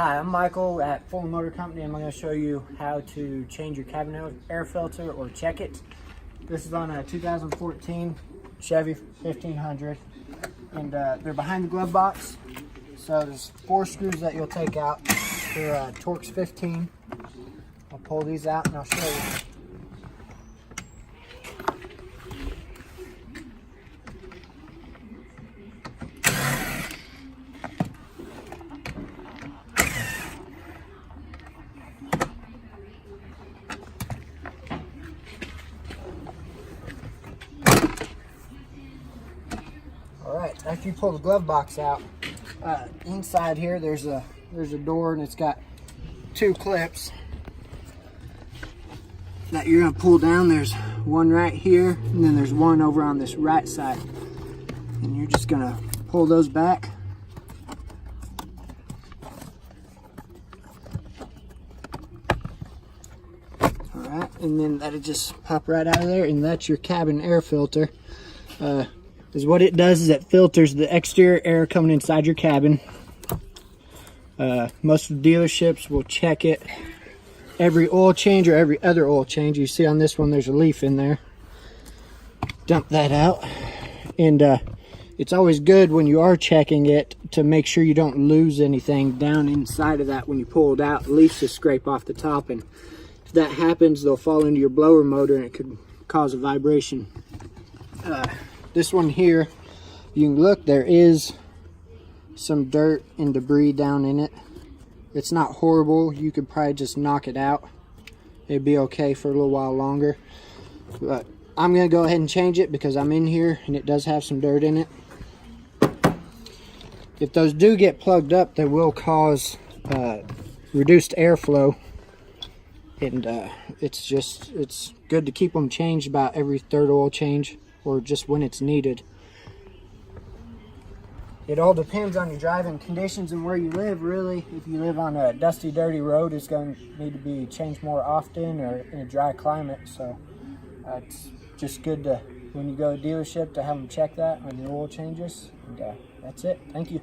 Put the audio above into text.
Hi, I'm Michael at Full Motor Company. I'm going to show you how to change your cabin air filter or check it. This is on a 2014 Chevy 1500, and they're behind the glove box. So there's 4 screws that you'll take out. They're Torx 15. I'll pull these out and I'll show you. Alright, after you pull the glove box out, inside here there's a door, and it's got 2 clips that you're going to pull down. There's one right here, and then there's one over on this right side. And you're just going to pull those back. Alright, and then that'll just pop right out of there, and that's your cabin air filter. Is what it does is it filters the exterior air coming inside your cabin. Most of the dealerships will check it every oil change or every other oil change. You see on this one there's a leaf in there. Dump that out. And it's always good when you are checking it to make sure you don't lose anything down inside of that when you pull it out. Leaves just scrape off the top, and if that happens, they'll fall into your blower motor and it could cause a vibration. This one here, you can look, there is some dirt and debris down in it. It's not horrible. You could probably just knock it out. It'd be okay for a little while longer. But I'm going to go ahead and change it because I'm in here and it does have some dirt in it. If those do get plugged up, they will cause reduced airflow. And it's good to keep them changed about every 3rd oil change, or just when it's needed. It all depends on your driving conditions and where you live, really. If you live on a dusty, dirty road, it's going to need to be changed more often, or in a dry climate. So it's just good to, when you go to a dealership, to have them check that on your oil changes. And that's it. Thank you.